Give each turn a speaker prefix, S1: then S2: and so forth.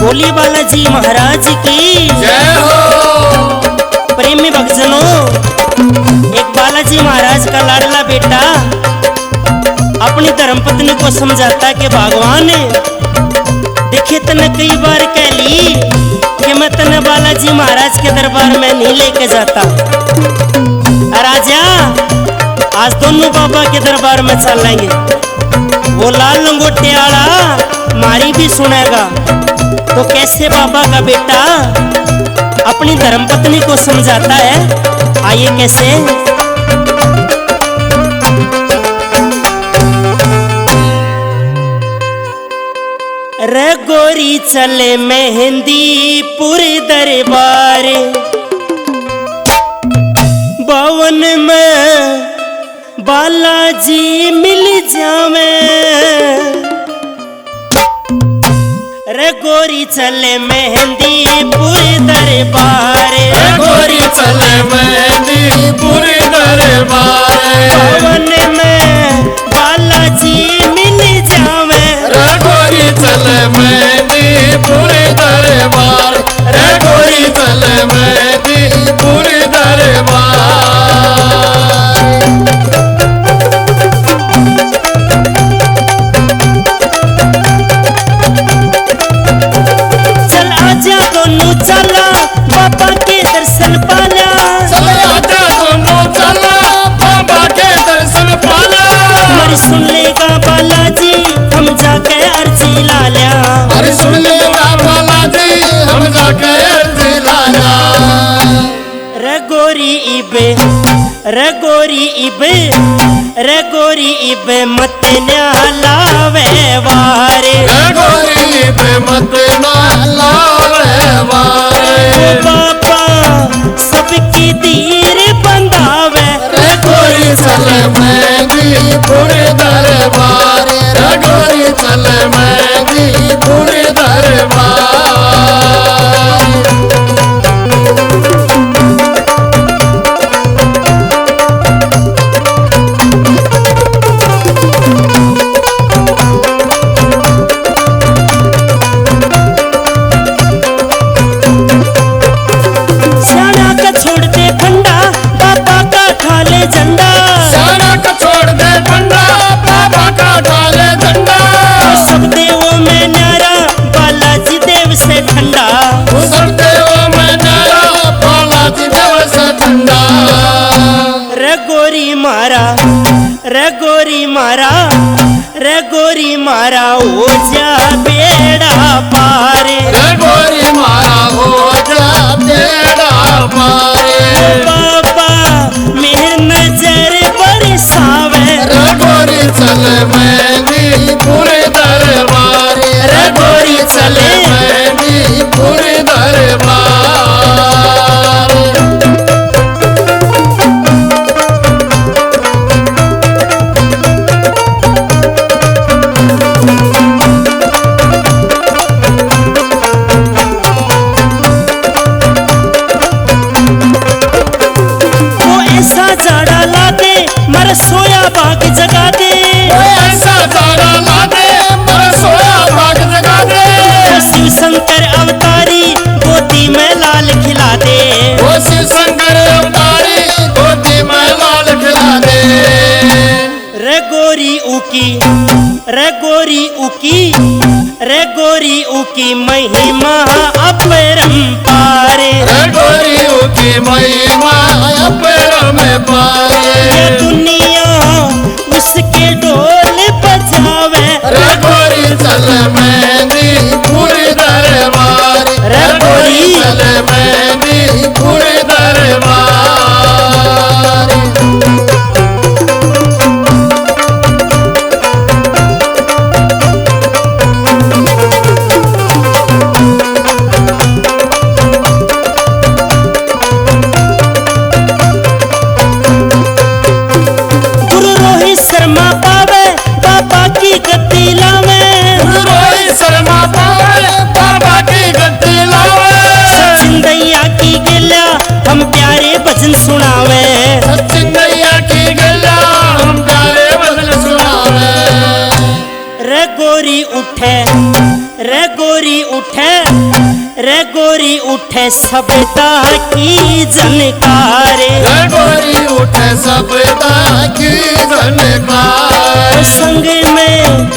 S1: बोली बालाजी महाराज की
S2: जय हो।
S1: प्रेमी भक्तजनों, एक बालाजी महाराज का लाडला बेटा अपनी धर्मपत्नी को समझाता कि भगवान देखे तने कई बार कह ली कि मैं तने बालाजी महाराज के दरबार में नहीं लेके जाता। राजा आज दोनों बाबा के दरबार में चलेंगे। वो लाल लंगोटे वाला मारी भी सुनेगा। तो कैसे बाबा का बेटा अपनी धर्मपत्नी को समझाता है, आइए कैसे। रे गोरी चले मेहंदी पूरे दरबार, भवन में बालाजी मिल जावे। रे गोरी चले मेहंदी पूरे दरबार,
S2: रे गोरी चले मेहंदी पूरे दरबार,
S1: भवन में बालाजी मिल जावे।
S2: रे गोरी चले मेहंदी पूरे दरबार, रे गोरी चले मेहंदी पूरे दरबार।
S1: चल आजा दोनों चला बाबा के दर्शन पाला,
S2: चल आजा दोनों चला बाबा के दर्शन पाला।
S1: हमारी सुन लेगा बालाजी हम जाके अर्जी ला लिया।
S2: अरे सुन लेगा बालाजी हम जाके अर्जी लाया।
S1: रे गोरी इबे, रे गोरी इबे, रे गोरी इबे मत न्यालावे वारे।
S2: रे गोरी पे मत ना लावे वारे,
S1: बाबा सबकी धीर बंधावे।
S2: रे गोरी चले मेहंदी पूरे दरबार, रे गोरी चले मेहंदी पूरे दरबार।
S1: सियाना का छोड़ दे फंडा बाबा का खा ले झंडा।
S2: सियाना का छोड़ दे फंडा बाबा का ढाले झंडा।
S1: सब देवों में न्यारा बालाजी देव से ठंडा।
S2: सब देवों में न्यारा बालाजी देव से ठंडा।
S1: रे गोरी मारा, रे गोरी मारा, रे गोरी मारा हो जा बेड़ा पारे।
S2: रे गोरी मारा हो जा बेड़ा पारे।
S1: बाबा मेहर नजर बरसावे।
S2: रे गोरी चले मेहंदी पूरे दरबार, रे गोरी चले मेहंदी पूरे दरबार।
S1: वो ऐसा जाड़ा ला दे मर सोया बाग जगा दे।
S2: ऐसा जाड़ा ला दे मर सोया बाग जगा दे।
S1: शिव शंकर अवतारी गोदी में लाल खिला दे।
S2: वो शिव शंकर अवतारी गोदी में लाल खिला दे।
S1: रे गोरी उकी, रे गोरी उकी, रे गोरी उकी महिमा अपरंपार।
S2: रे गोरी की महिमा पैर में पाए।
S1: ये दुनिया उसके ढोल बजावे।
S2: रे गोरी चले मेहंदी पूरे दरबार,
S1: रे गोरी
S2: चले मेहंदी पूरे दरबार।
S1: गुरु रोहित शर्मा पावे बाबा की गद्दी लावे।
S2: रोहित शर्मा पावे बाबा की गद्दी लावे।
S1: सचिन दैया की गिला हम प्यारे भजन सुनावे।
S2: सचिन दैया की गिला हम प्यारे भजन सुनावे।
S1: रे गोरी उठे, रे गोरी उठे रे गोरी उठे सबदा की जनकारे,
S2: गोरी उठे सबदा की जनकार।
S1: संग में